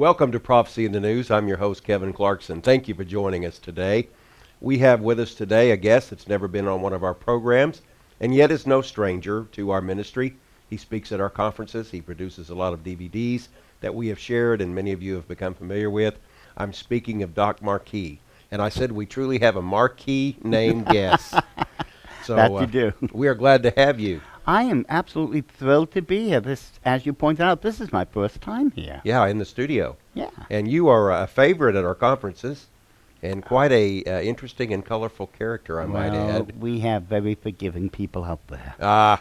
Welcome to Prophecy in the News. I'm your host, Kevin Clarkson. Thank you for joining us today. We have with us today a guest that's never been on one of our programs, and yet is no stranger to our ministry. He speaks at our conferences. He produces a lot of DVDs that we have shared and many of you have become familiar with. I'm speaking of Doc Marquis. And I said we truly have a marquee name guest. So That you do. We are glad to have you. I am absolutely thrilled to be here. This, as you pointed out, this is my first time here. Yeah, in the studio. Yeah. And you are a favorite at our conferences and quite a interesting and colorful character, I might add. We have very forgiving people out there.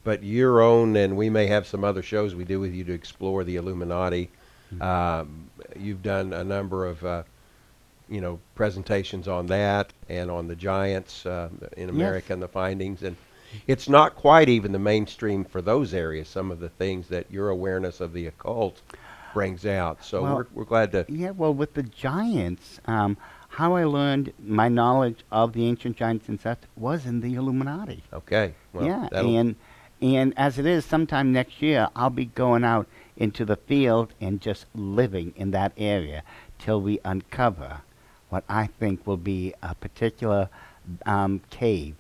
But your own, and we may have some other shows we do with you to explore the Illuminati. You've done a number of presentations on that and on the giants in America and the findings. And it's not quite even the mainstream for those areas, some of the things that your awareness of the occult brings out. So we're glad to... Yeah, well, with the giants, how I learned my knowledge of the ancient giants and such was in the Illuminati. Okay. Well, yeah, and as it is, sometime next year, I'll be going out into the field and just living in that area till we uncover what I think will be a particular cave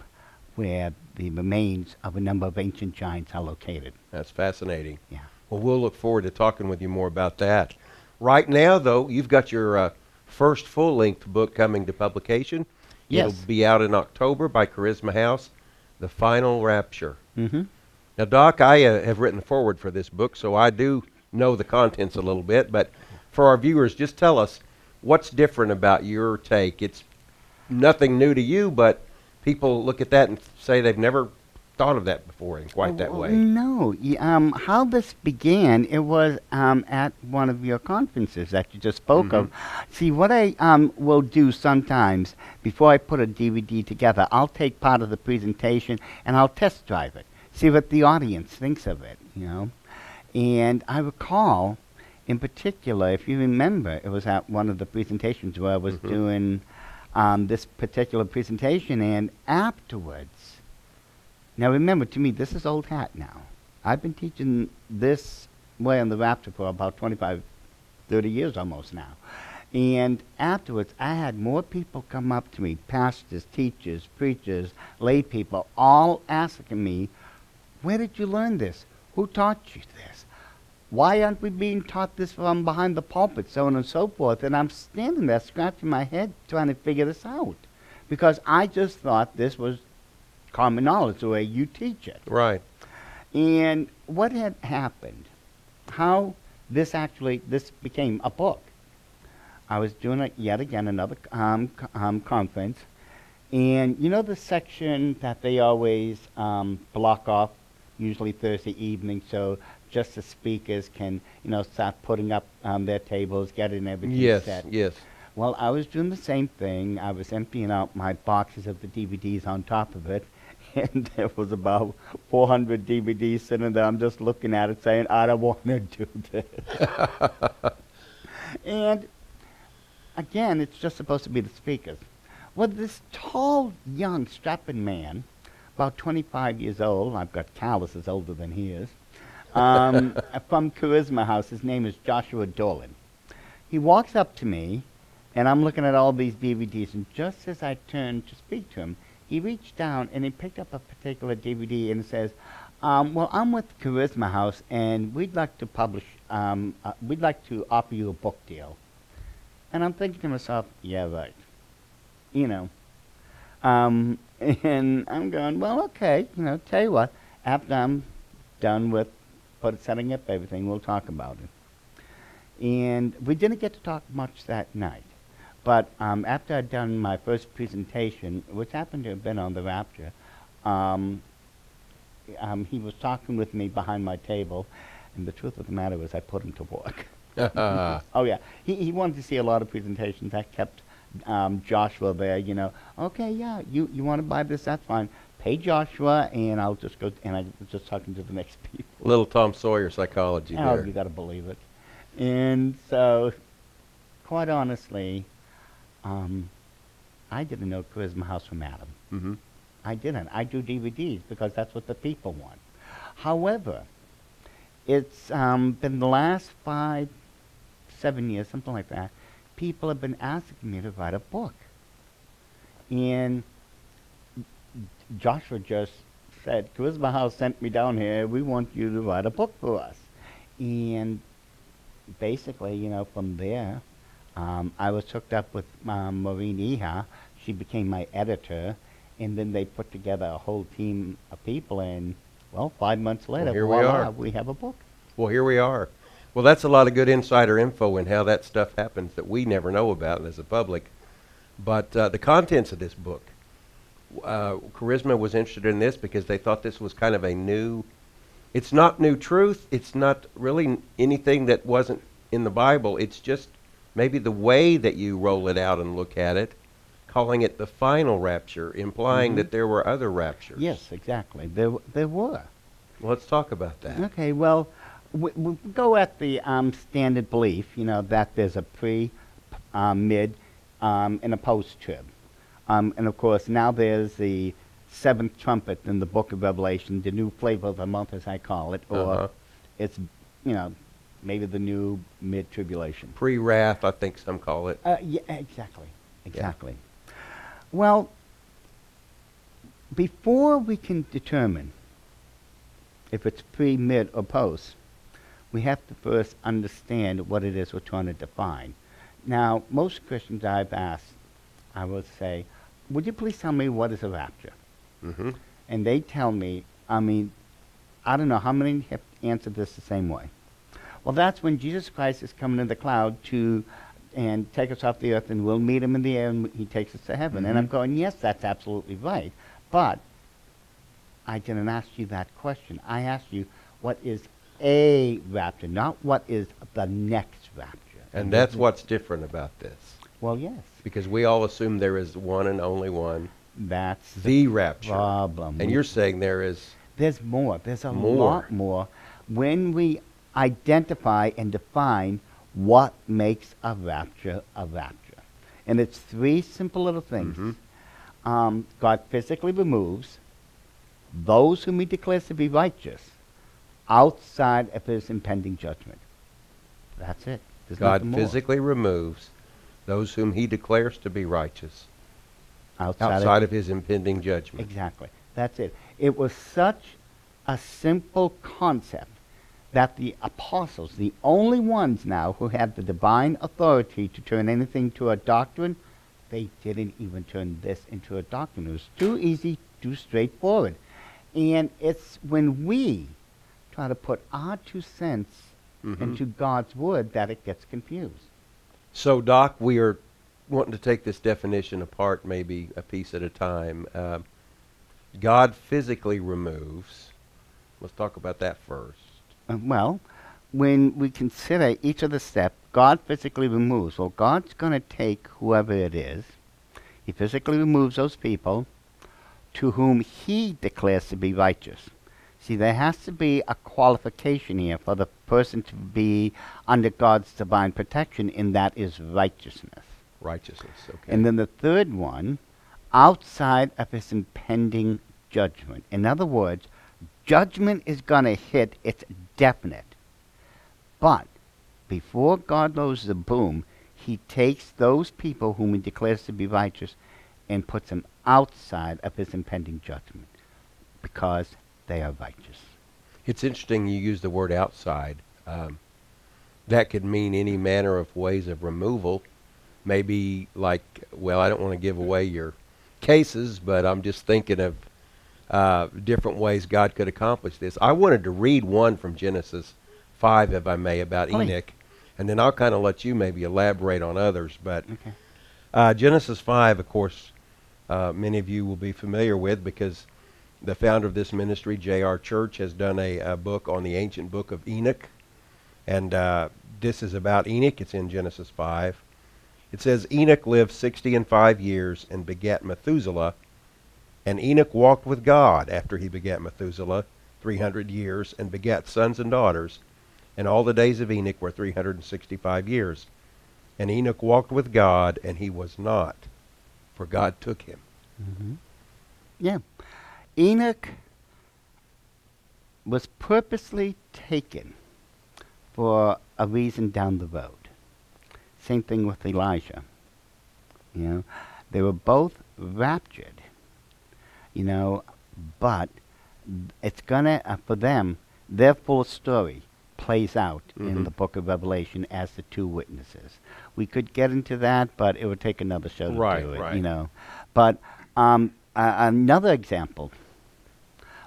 where the remains of a number of ancient giants are located. That's fascinating. Yeah. Well, we'll look forward to talking with you more about that. Right now, though, you've got your first full-length book coming to publication. Yes. It'll be out in October by Charisma House, The Final Rapture. Mm-hmm. Now, Doc, I have written the forward for this book, so I do know the contents a little bit. But for our viewers, just tell us what's different about your take. It's nothing new to you, but people look at that and say they've never thought of that before in quite that way. No. How this began, it was at one of your conferences that you just spoke of. See, what I will do sometimes, before I put a DVD together, I'll take part of the presentation and I'll test drive it, see what the audience thinks of it, And I recall, in particular, if you remember, it was at one of the presentations where I was doing this particular presentation, and afterwards, now remember, to me, this is old hat now. I've been teaching this way on the Rapture for about 25, 30 years almost now. And afterwards, I had more people come up to me, pastors, teachers, preachers, lay people, all asking me, where did you learn this? Who taught you this? Why aren't we being taught this from behind the pulpit, so on and so forth? And I'm standing there scratching my head trying to figure this out, because I just thought this was common knowledge, the way you teach it. Right. And what had happened, how this became a book. I was doing it yet again, another conference, and you know the section that they always block off, usually Thursday evening, so just the speakers can, start putting up their tables, getting everything set. Yes. Well, I was doing the same thing. I was emptying out my boxes of the DVDs on top of it, and there was about 400 DVDs sitting there. I'm just looking at it saying, I don't want to do this. And again, it's just supposed to be the speakers. Well, this tall, young, strapping man, about 25 years old, I've got calluses older than he is, from Charisma House, his name is Joshua Dolan. He walks up to me, and I'm looking at all these DVDs, and just as I turned to speak to him, he reached down and he picked up a particular DVD and says, well, I'm with Charisma House, and we'd like to we'd like to offer you a book deal. And I'm thinking to myself, yeah, right. And I'm going, well, okay, tell you what, after I'm done with setting up everything, we'll talk about it. And we didn't get to talk much that night. But after I'd done my first presentation, which happened to have been on the Rapture, he was talking with me behind my table, and the truth of the matter was I put him to work. Oh, yeah. He wanted to see a lot of presentations. I kept Joshua there, Okay, yeah, you want to buy this, that's fine. Pay Joshua, and I'll just go, and I was just talking to the next people. Little Tom Sawyer psychology there. You got to believe it. And so, quite honestly, I didn't know Charisma House from Adam. I didn't. I do DVDs because that's what the people want. However, it's been the last 5, 7 years, something like that, people have been asking me to write a book. And Joshua just said, Charisma House sent me down here. We want you to write a book for us. And basically, from there, I was hooked up with Maureen Eha. She became my editor. And then they put together a whole team of people. And, 5 months later, here voila, we have a book. Well, here we are. Well, that's a lot of good insider info and how that stuff happens that we never know about as a public. But the contents of this book, Charisma was interested in this because they thought this was kind of a new, it's not new truth. It's not really anything that wasn't in the Bible. It's just maybe the way that you roll it out and look at it, calling it the Final Rapture, implying that there were other raptures. Yes, exactly. There were. Well, let's talk about that. Okay, well, we go at the standard belief, that there's a pre, mid, and a post-trib. And of course, now there's the seventh trumpet in the book of Revelation, the new flavor of the month, as I call it, or it's, maybe the new mid-tribulation. Pre-wrath, I think some call it. Yeah, exactly. Yeah. Well, before we can determine if it's pre, mid, or post, we have to first understand what it is we're trying to define. Now, most Christians I've asked, I would say, would you please tell me what is a rapture? Mm-hmm. And they tell me, I don't know how many have answered this the same way. Well, that's when Jesus Christ is coming in the cloud and take us off the earth, and we'll meet him in the air, and he takes us to heaven. And I'm going, yes, that's absolutely right. But I didn't ask you that question. I asked you, what is a rapture, not what is the next rapture. And that's what's different about this. Well, yes. Because we all assume there is one and only one. That's the rapture. Problem. And you're saying there's more. There's a lot more. When we identify and define what makes a rapture a rapture. And it's three simple little things. God physically removes those whom he declares to be righteous outside of his impending judgment. That's it. There's God physically removes those whom he declares to be righteous outside of his impending judgment. Exactly. That's it. It was such a simple concept that the apostles, the only ones now who had the divine authority to turn anything to a doctrine, they didn't even turn this into a doctrine. It was too easy, too straightforward. And it's when we try to put our 2 cents into God's word that it gets confused. So, Doc, we are wanting to take this definition apart maybe a piece at a time. God physically removes. Let's talk about that first. Well, when we consider each of the steps, God physically removes. Well, God's going to take whoever it is. He physically removes those people to whom he declares to be righteous. See, there has to be a qualification here for the person to be under God's divine protection, and that is righteousness. Righteousness, okay. And then the third one, outside of his impending judgment. In other words, judgment is going to hit, it's definite. But before God blows the boom, he takes those people whom he declares to be righteous and puts them outside of his impending judgment because they are righteous. It's interesting you use the word outside. That could mean any manner of ways of removal. Maybe like, well, I don't want to give away your cases, but I'm just thinking of different ways God could accomplish this. I wanted to read one from Genesis 5, if I may, about Enoch, and then I'll kind of let you maybe elaborate on others. But Genesis 5, of course, many of you will be familiar with because the founder of this ministry, J.R. Church, has done a book on the ancient book of Enoch. And this is about Enoch. It's in Genesis 5. It says, Enoch lived 65 years and begat Methuselah. And Enoch walked with God after he begat Methuselah 300 years and begat sons and daughters. And all the days of Enoch were 365 years. And Enoch walked with God, and he was not, for God took him. Yeah. Enoch was purposely taken for a reason down the road. Same thing with Elijah. You know, they were both raptured. You know, but it's gonna for them, their full story plays out in the book of Revelation as the two witnesses. We could get into that, but it would take another show to do it. Right. You know, but another example.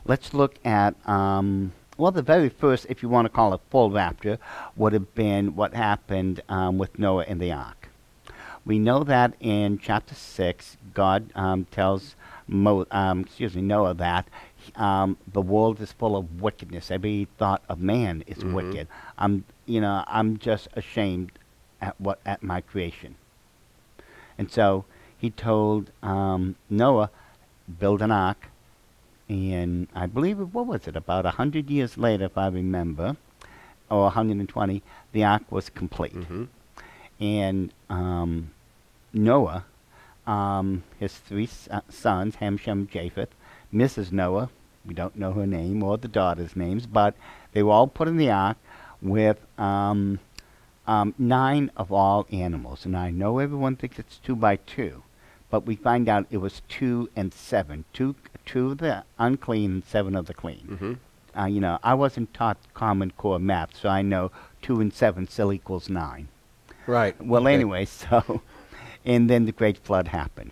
Let's look at well, the very first, if you want to call it full rapture, would have been what happened with Noah and the ark. We know that in chapter 6, God tells Noah that the world is full of wickedness. Every thought of man is wicked. I'm just ashamed at my creation. And so he told Noah, build an ark. And I believe, what was it, about 100 years later, if I remember, or 120, the ark was complete. And Noah, his three sons, Ham, Shem, Japheth, Mrs. Noah, we don't know her name or the daughters' names, but they were all put in the ark with 9 of all animals. And I know everyone thinks it's 2 by 2, but we find out it was 2 and 7. Two of the unclean and 7 of the clean. You know, I wasn't taught Common Core math, so I know 2 and 7 still equals 9. Right. Well, anyway, so, and then the great flood happened.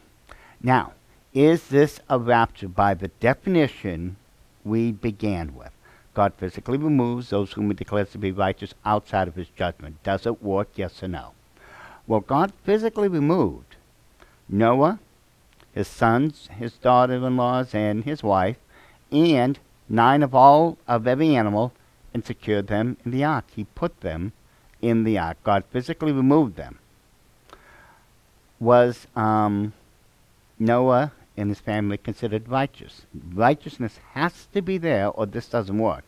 Now, is this a rapture by the definition we began with? God physically removes those whom he declares to be righteous outside of his judgment. Does it work, yes or no? Well, God physically removed Noah, his sons, his daughter-in-laws, and his wife, and 9 of every animal, and secured them in the ark. He put them in the ark. God physically removed them. Was Noah and his family considered righteous? Righteousness has to be there, or this doesn't work.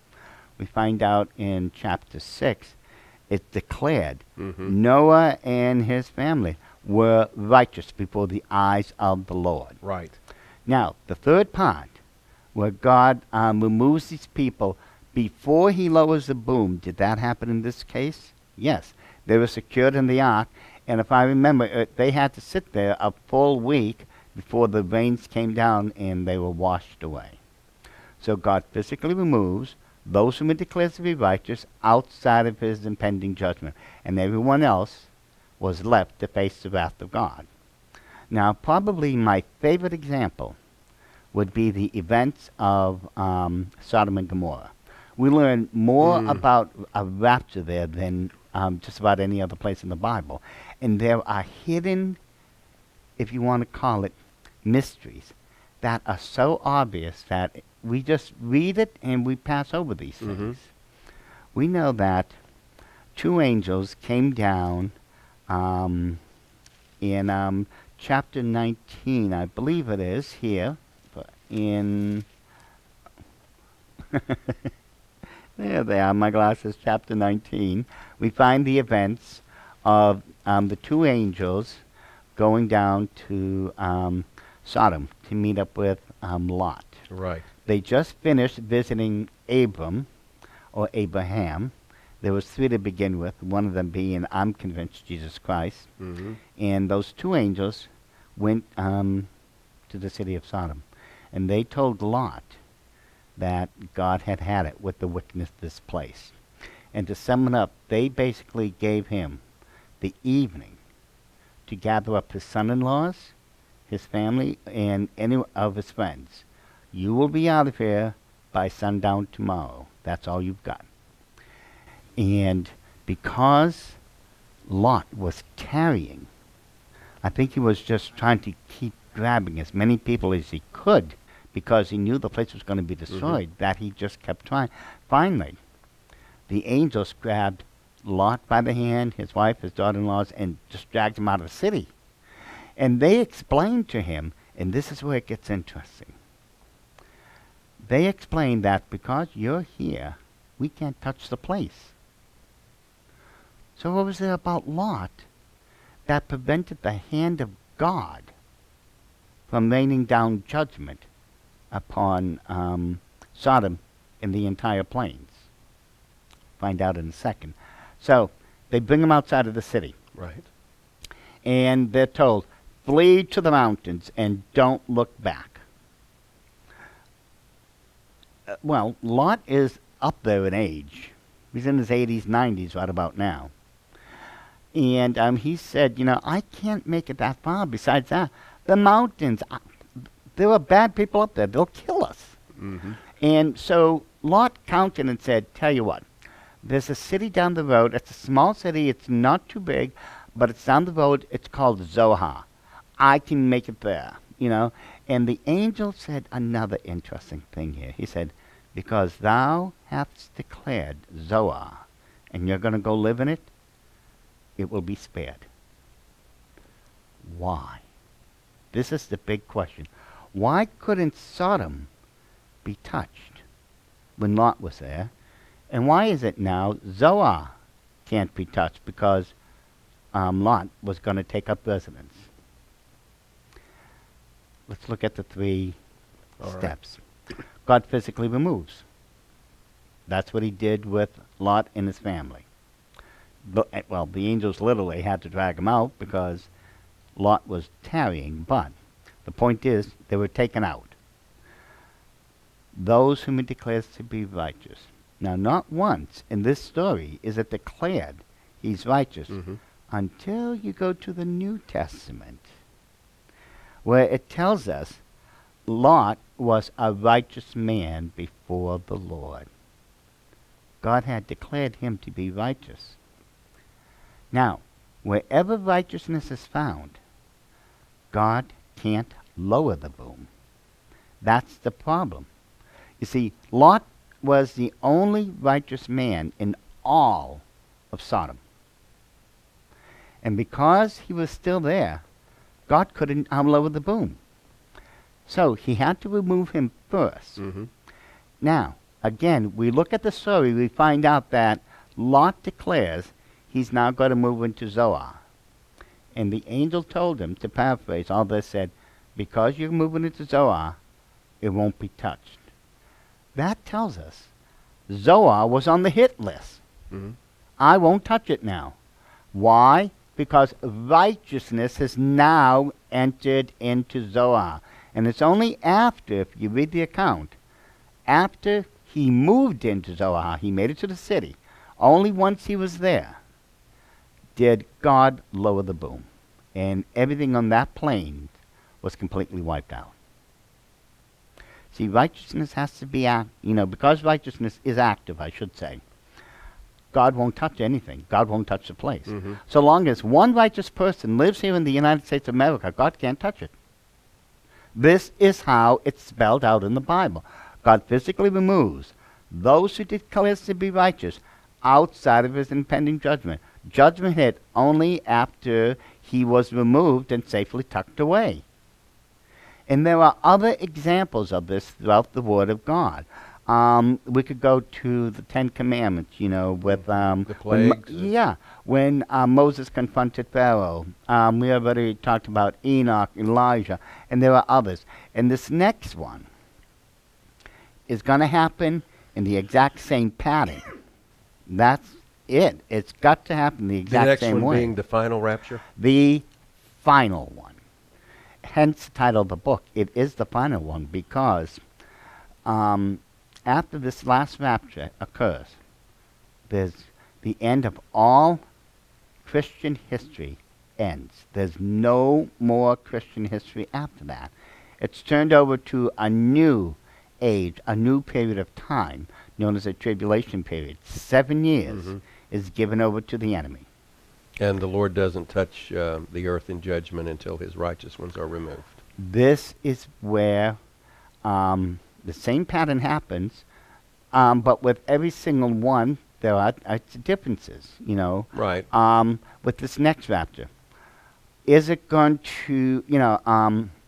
We find out in chapter 6, it's declared Noah and his family were righteous before the eyes of the Lord. Right. Now, the third part, where God removes these people before he lowers the boom, did that happen in this case? Yes. They were secured in the ark, and if I remember, they had to sit there a full week before the rains came down and they were washed away. So God physically removes those whom he declares to be righteous outside of his impending judgment, and everyone else was left to face the wrath of God. Now, probably my favorite example would be the events of Sodom and Gomorrah. We learn more about a rapture there than just about any other place in the Bible. And there are hidden, if you want to call it, mysteries that are so obvious that we just read it and we pass over these things. We know that 2 angels came down in chapter 19, I believe it is, here, in... There they are, my glasses, chapter 19. We find the events of the 2 angels going down to Sodom to meet up with Lot. Right. They just finished visiting Abram, or Abraham. There was 3 to begin with, one of them being, I'm convinced, Jesus Christ. And those 2 angels went to the city of Sodom. And they told Lot that God had had it with the wickedness of this place. And to sum it up, they basically gave him the evening to gather up his son-in-laws, his family, and any of his friends. You will be out of here by sundown tomorrow. That's all you've got. And because Lot was carrying, I think he was just trying to keep grabbing as many people as he could because he knew the place was going to be destroyed, that he just kept trying. Finally, the angels grabbed Lot by the hand, his wife, his daughter-in-laws, and just dragged him out of the city. And they explained to him, and this is where it gets interesting. They explained that because you're here, we can't touch the place. So what was there about Lot that prevented the hand of God from raining down judgment upon Sodom and the entire plains? Find out in a second. So they bring him outside of the city. Right. And they're told, flee to the mountains and don't look back. Well, Lot is up there in age. He's in his 80s, 90s right about now. And he said, I can't make it that far. Besides that, the mountains, there are bad people up there. They'll kill us. Mm-hmm. And so Lot counted and said, tell you what, there's a city down the road. It's a small city. It's not too big, but it's down the road. It's called Zoar. I can make it there, And the angel said another interesting thing here. He said, because thou hast declared Zoar, and you're going to go live in it, it will be spared. Why? This is the big question. Why couldn't Sodom be touched when Lot was there? And why is it now Zoar can't be touched because Lot was going to take up residence? Let's look at the three steps. Right. God physically removes. That's what he did with Lot and his family. Well, the angels literally had to drag him out because Lot was tarrying, but the point is they were taken out. Those whom he declares to be righteous. Now, not once in this story is it declared he's righteous until you go to the New Testament, where it tells us Lot was a righteous man before the Lord. God had declared him to be righteous. Now, wherever righteousness is found, God can't lower the boom. That's the problem. You see, Lot was the only righteous man in all of Sodom. And because he was still there, God couldn't lower the boom. So he had to remove him first. Mm-hmm. Now, again, we look at the story, we find out that Lot declares he's now going to move into Zoar. And the angel told him, to paraphrase all this, said, because you're moving into Zoar, it won't be touched. That tells us Zoar was on the hit list. Mm-hmm. I won't touch it now. Why? Because righteousness has now entered into Zoar. And it's only after, if you read the account, after he moved into Zoar, he made it to the city, only once he was there, did God lower the boom. And everything on that plain was completely wiped out. See, righteousness has to be, because righteousness is active, I should say, God won't touch anything. God won't touch the place. Mm-hmm. So long as one righteous person lives here in the United States of America, God can't touch it. This is how it's spelled out in the Bible. God physically removes those who declares to be righteous outside of his impending judgment. Judgment hit only after he was removed and safely tucked away. And there are other examples of this throughout the Word of God. We could go to the Ten Commandments, with the plagues. When Moses confronted Pharaoh. We already talked about Enoch, Elijah, and there are others. And this next one is going to happen in the exact same pattern. That's it. It's got to happen the exact same way. The next one being the Final Rapture? The final one. Hence the title of the book. It is the final one because after this last rapture occurs, there's the end of all Christian history ends. There's no more Christian history after that. It's turned over to a new age, a new period of time, known as a tribulation period. 7 years is given over to the enemy. And the Lord doesn't touch the earth in judgment until his righteous ones are removed. This is where the same pattern happens, but with every single one, there are differences, Right. With this next rapture. Is it going to,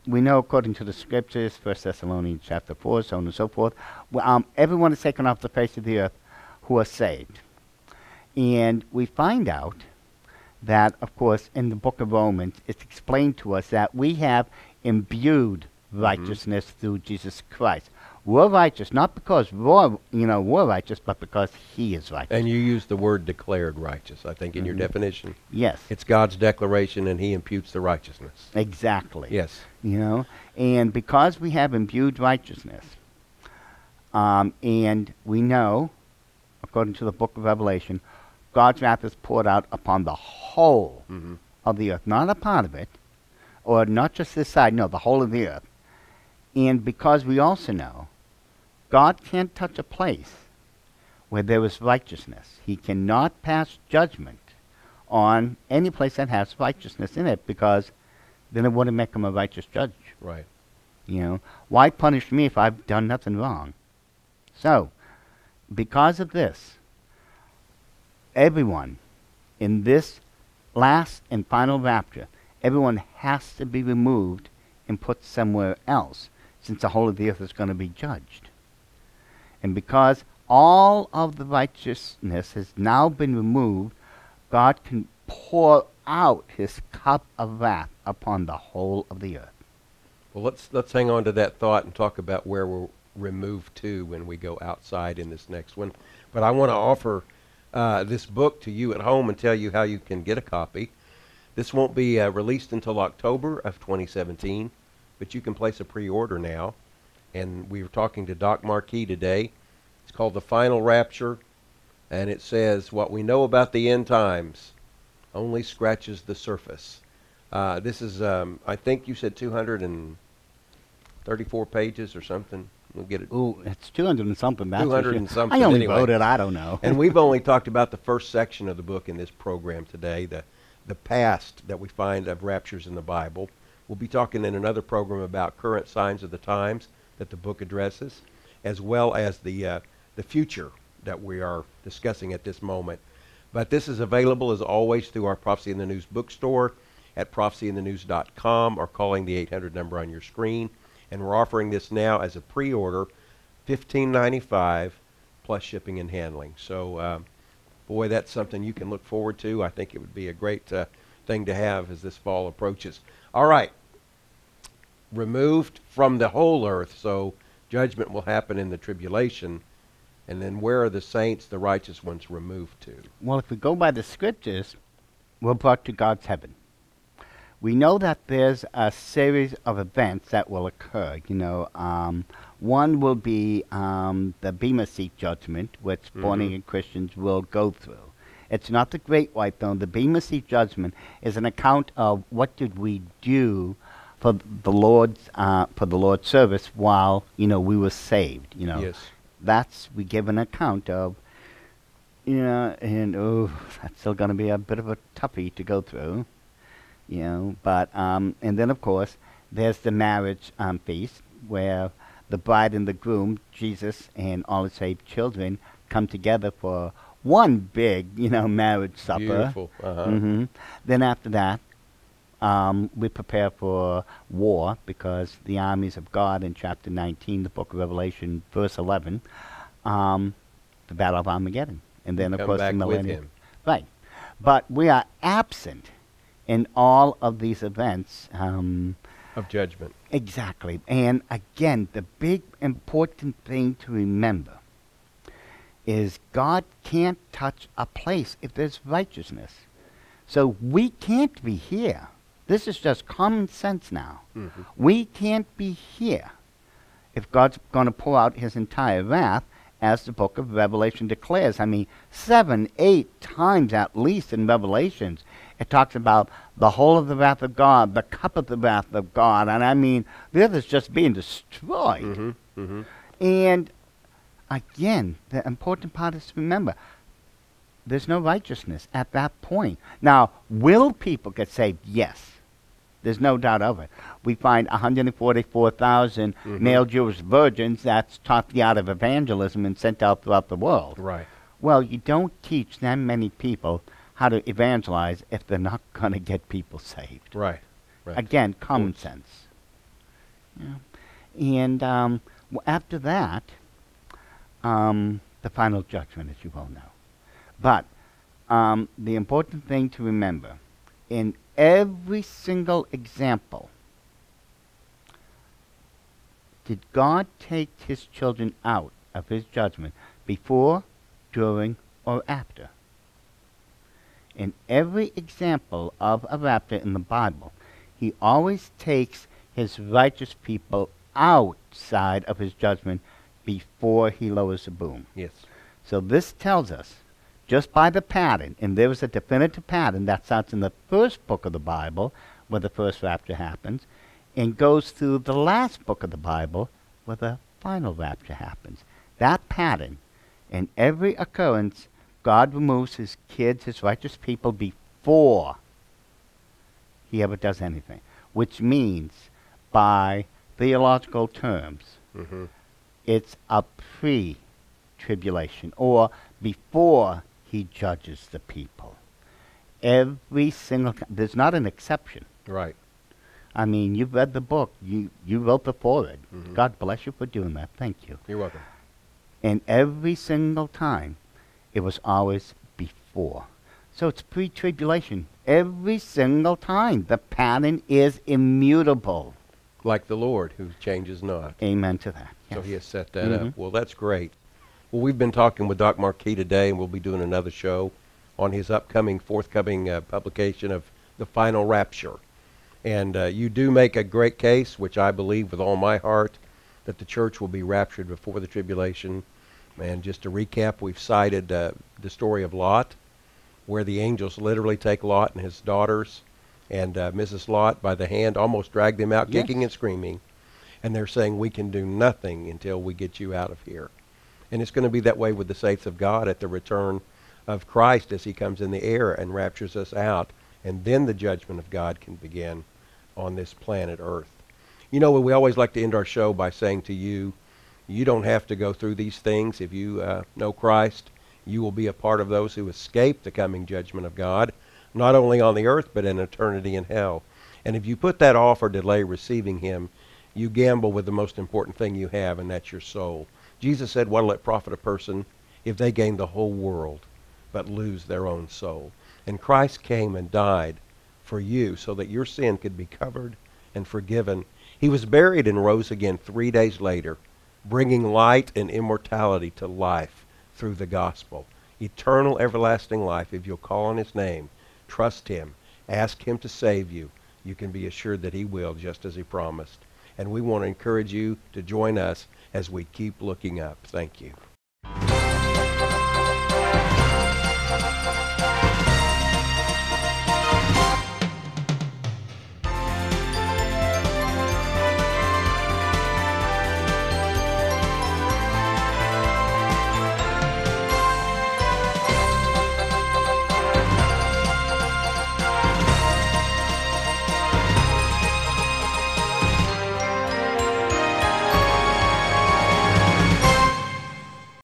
we know according to the scriptures, 1 Thessalonians chapter 4, so on and so forth, everyone is taken off the face of the earth who are saved. And we find out that, of course, in the book of Romans, it's explained to us that we have imbued righteousness through Jesus Christ. we're righteous, not because we're righteous, but because he is righteous. And you use the word declared righteous, I think, in your Mhm. definition. Yes, It's God's declaration, and he imputes the righteousness. exactly. Yes. And because we have imbued righteousness, and we know, according to the book of Revelation, God's wrath is poured out upon the whole Mm-hmm. of the earth, not a part of it, or not just this side, no, the whole of the earth. And because we also know God can't touch a place where there is righteousness. He cannot pass judgment on any place that has righteousness in it, because then it wouldn't make him a righteous judge. Right. Why punish me if I've done nothing wrong? So, because of this, everyone in this last and final rapture, everyone has to be removed and put somewhere else, since the whole of the earth is going to be judged. And because all of the righteousness has now been removed, God can pour out his cup of wrath upon the whole of the earth. Well, let's hang on to that thought and talk about where we're removed to when we go outside in this next one. But I want to offer this book to you at home and tell you how you can get a copy. This won't be released until October of 2017, but you can place a pre-order now. And we were talking to Doc Marquis today. It's called The Final Rapture, and it says, what we know about the end times only scratches the surface. This is, I think you said 234 pages or something. We'll get it. Ooh, it's 200 and something. That's 200 and something. I only anyway. wrote it. I don't know. And we've only talked about the first section of the book in this program today, the past that we find of raptures in the Bible. We'll be talking in another program about current signs of the times that the book addresses, as well as the future that we are discussing at this moment. But this is available, as always, through our Prophecy in the News bookstore at prophecyinthenews.com, or calling the 800 number on your screen. And we're offering this now as a pre-order, $15.95 plus shipping and handling. So, boy, that's something you can look forward to. I think it would be a great thing to have as this fall approaches. All right. Removed from the whole earth, so judgment will happen in the tribulation. And then where are the saints, the righteous ones, removed to? Well, if we go by the scriptures, we're brought to God's heaven. We know that there's a series of events that will occur. One will be the Bema Seat judgment, which born-again Christians will go through. It's not the Great White Throne. The Bema Seat judgment is an account of what did we do for the Lord's service while we were saved. Yes. We give an account of. And that's still going to be a bit of a toughie to go through. But and then of course there's the marriage feast, where the bride and the groom, Jesus and all his saved children, come together for one big, marriage supper. Beautiful. Then after that, we prepare for war, because the armies of God in chapter 19, the book of Revelation, verse 11, the battle of Armageddon, and then of course the millennium. Right, but we are absent in all of these events Of judgment. Exactly. And again, the big important thing to remember is God can't touch a place if there's righteousness. So we can't be here. This is just common sense now. We can't be here if God's going to pour out his entire wrath, as the book of Revelation declares. 7, 8 times at least in Revelations, it talks about the whole of the wrath of God, the cup of the wrath of God, and the earth is just being destroyed. And again, the important part is to remember, there's no righteousness at that point. Now, will people get saved? Yes. There's no doubt of it. We find 144,000 male Jewish virgins. That's taught the art of evangelism and sent out throughout the world. Right. Well, you don't teach that many people how to evangelize if they're not going to get people saved. Right. Again, common sense. And after that, the final judgment, as you well know. But the important thing to remember, in every single example did God take his children out of his judgment before, during, or after? In every example of a rapture in the Bible, he always takes his righteous people outside of his judgment before he lowers the boom. Yes. So this tells us, just by the pattern, and there is a definitive pattern that starts in the first book of the Bible, where the first rapture happens, and goes through the last book of the Bible, where the final rapture happens. That pattern, in every occurrence, God removes his kids, his righteous people, before he ever does anything, which means, by theological terms, it's a pre-tribulation, or before he judges the people. Every single time. There's not an exception. Right. I mean, you've read the book. You wrote the foreword. God bless you for doing that. Thank you. You're welcome. And every single time, it was always before. So it's pre-tribulation. Every single time. The pattern is immutable. Like the Lord, who changes not. Amen to that. So Yes. he has set that up. Well, that's great. Well, we've been talking with Doc Marquis today, and we'll be doing another show on his forthcoming publication of The Final Rapture. And you do make a great case, which I believe with all my heart, that the church will be raptured before the tribulation. And just to recap, we've cited the story of Lot, where the angels literally take Lot and his daughters and Mrs. Lot by the hand, almost dragged him out, Yes. kicking and screaming. And they're saying, we can do nothing until we get you out of here. And it's going to be that way with the saints of God at the return of Christ as he comes in the air and raptures us out. And then the judgment of God can begin on this planet Earth. You know, we always like to end our show by saying to you, you don't have to go through these things. If you know Christ, you will be a part of those who escape the coming judgment of God, not only on the earth, but in eternity in hell. And if you put that off or delay receiving him, you gamble with the most important thing you have, and that's your soul. Jesus said, what'll it profit a person if they gain the whole world but lose their own soul? And Christ came and died for you so that your sin could be covered and forgiven. He was buried and rose again 3 days later, bringing light and immortality to life through the gospel. Eternal, everlasting life, if you'll call on his name, trust him, ask him to save you, you can be assured that he will, just as he promised. And we want to encourage you to join us as we keep looking up. Thank you.